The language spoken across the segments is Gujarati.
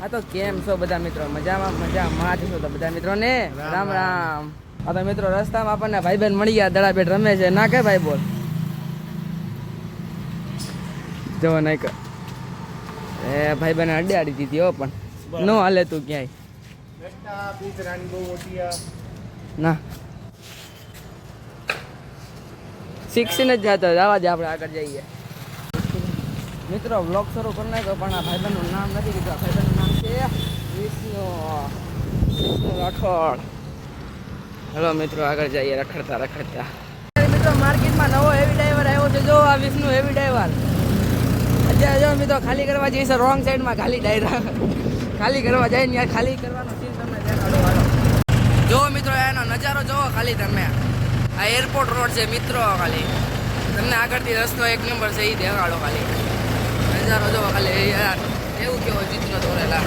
આ તો કેમ છો બધા મિત્રો? મજામાં છો તો બધા મિત્રો ને રામ રામ. આ તો મિત્રો રસ્તામાં આપણને ભાઈ બહેન મળી ગયા, દડાબેટ રમે છે. ના કે ભાઈ બોલ જો નહીં કર એ ભાઈ બહેન અડી દીધી હો, પણ ન હાલે તું ક્યાંય ના શીખીને જ જતો. જવા દે, આપણે આગળ જઈએ. મિત્રો વ્લોગ શરૂ કરી નાખ્યો, પણ આ ભાઈબંધનું નામ નથી કીધું. આ ભાઈબંધનું નામ છે વિષ્ણુ રાઠોડ. હલો મિત્રો, આગળ જઈએ રખડતા. મિત્રો માર્કેટમાં નવો હેવી ડ્રાઈવર આવ્યો છે. જો આ વિષ્ણુ હેવી ડ્રાઈવર. અત્યારે જો મિત્રો ખાલી કરવા જઈએ છે રોંગ સાઈડમાં. ખાલી કરવા જાય ને યાર, ખાલી કરવાનો સીન તમને દેખાડો. હાલો જો મિત્રો, એનો નજારો જોવો ખાલી તમે. આ એરપોર્ટ રોડ છે મિત્રો. ખાલી તમને આગળથી રસ્તો એક નંબર છે, એ દેખાડો. ખાલી નજારો જોવો ખાલી યાર, એવું કેવો ચિત્ર દોરેલા.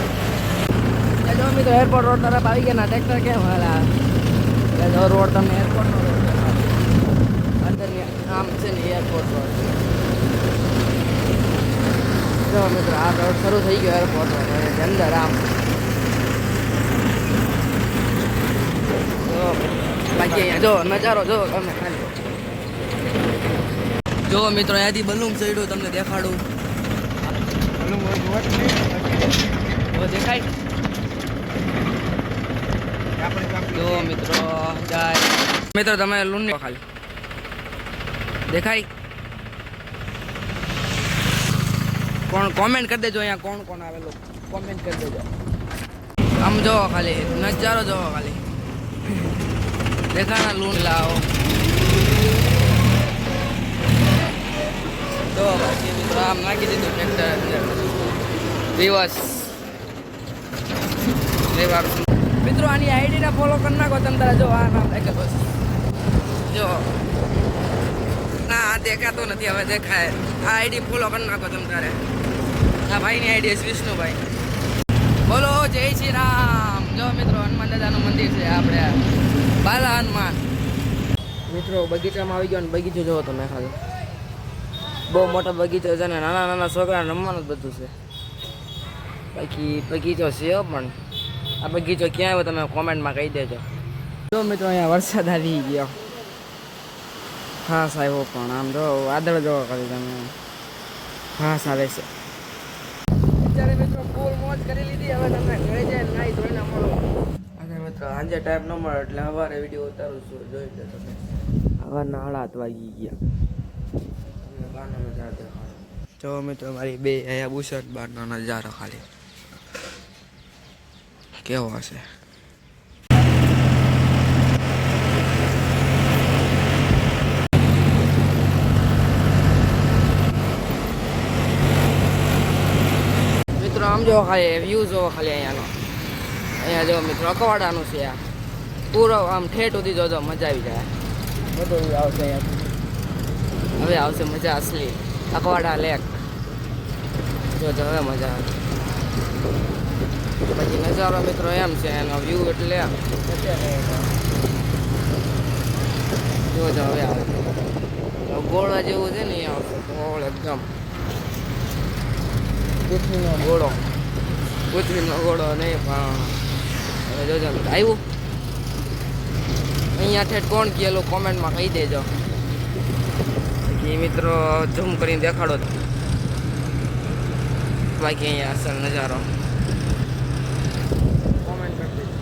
જો મિત્રો એરપોર્ટ રોડ તરફ આવી ગયા ના. ટ્રેક્ટર કેમ હાલા જો રોડ તમને એરપોર્ટનો રોડ અંદરની આમ છે ને એરપોર્ટ રોડ. જો મિત્રો આ રોડ શરૂ થઈ ગયો એરપોર્ટ રોડ અંદર. આમ બાકી અહીંયા જો નજારો જો તમે ખાલી. જો મિત્રો અહીંયાથી બલૂમ ચડ્યું, તમને દેખાડું. દેખાય જો મિત્રો જાય. મિત્રો તમે લૂન ખાલી દેખાય. કોણ કોમેન્ટ કરી દેજો અહીંયા, કોણ આવેલો કોમેન્ટ કરી દેજો. આમ જો ખાલી નજારો જોવો ખાલી. દેખાના લૂન લાવો તો બાકી મિત્રો આમ નાખી દીધું ટ્રેક્ટર અંદર. રિવર્સ મિત્રો આની આઈડીને ફોલો કરી નાખો તમે તારા. જો આ નામ લાગે બસ. જો ના દેખાતો નથી, હવે દેખાય. આ આઈડી ફોલો કરી નાખો તમે તારે. આ ભાઈની આઈડી છે વિષ્ણુભાઈ. બોલો જય શ્રી રામ. જો મિત્રો હનુમાન દાદાનું મંદિર છે આપણે બાલા હનુમાન. મિત્રો બગીચામાં આવી ગયો ને બગીચો જોવો તમે ખાલી. બહુ મોટો બગીચો છે ને નાના છોકરા રમવાનું જ બધું છે. બાકી બગીચો છે પણ આ બગીચો ક્યાં આવ્યો તમે કોમેન્ટમાં કહી દેજો. જો મિત્રો અહીંયા વરસાદ આવી ગયો ખાસ આવ્યો, પણ આમ જો વાદળ જોવો ખાલી તમે. ખાસ આવે છે. અત્યારે મિત્રો ફૂલ મોજ કરી લીધી. હવે તમને ઘરે જાય નાઈ ધોઈને મળો. અને મિત્રો સાંજે ટાઈમ ન મળે એટલે સવારે વિડીયો ઉતારું છું. જોઈ લે તમે. સવારના 8 વાગી ગયા. તમને બહારનો નજારો દેખાડો. જો મિત્રો મારી બે અહીંયા બુશર્ટ બહારનો નજારો ખાલી કેવો હશે. મિત્રો આમ જો ખાલી વ્યૂ જોવો ખાલી અહીંયાનો. અહીંયા જો મિત્રો અકવાડાનું છે. આ પૂરો આમ ઠેઠ સુધી જોજો, મજા આવી જાય. બધું આવશે અહીંયા. હવે આવશે મજા અસલી. અકવાડા લેક જોજો, હવે મજા આવે. પછી નજારો મિત્રો એમ છે એનો વ્યૂ એટલે જોજો. હવે આવે ગોળા જેવું છે ને અહીંયા આવશે. ગોળ એકદમ પૃથ્વીનો ગોળો નહીં પણ હવે જોજો આવ્યું. અહીંયા ઠેઠ કોણ કહેલું કોમેન્ટમાં કહી દેજો. બાકી મિત્રો ઝૂમ કરીને દેખાડો. બાકી અહીંયા અસલ નજારો કોમેન્ટ કરી દેજો.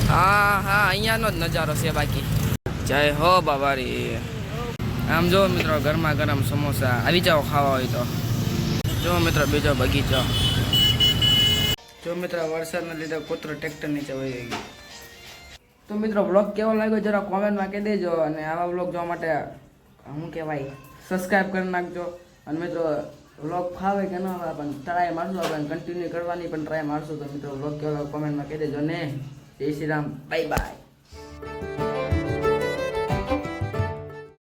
હા અહીંયાનો જ નજારો છે. બાકી જય હો બાબારી. આમ જો મિત્રો ગરમા ગરમ સમોસા આવી જાઓ ખાવા હોય તો. જો મિત્રો બીજો બગીચો. જો મિત્રો વરસાદના લીધે કૂતરો ટ્રેક્ટર નીચે વહી ગયો. તો મિત્રો બ્લોગ કેવો લાગ્યો જરા કોમેન્ટમાં કહી દેજો. અને આવા બ્લોગ જોવા માટે શું કહેવાય સબસ્ક્રાઈબ કરી નાખજો. અને મિત્રો બ્લોગ ફાવે કે ન ફાવે પણ ટ્રાય મારશું. આપણે કન્ટિન્યુ કરવાની પણ ટ્રાય મારશું. તો મિત્રો બ્લોગ કેવો કોમેન્ટમાં કહી દેજો ને. જય શ્રી રામ. Bye bye.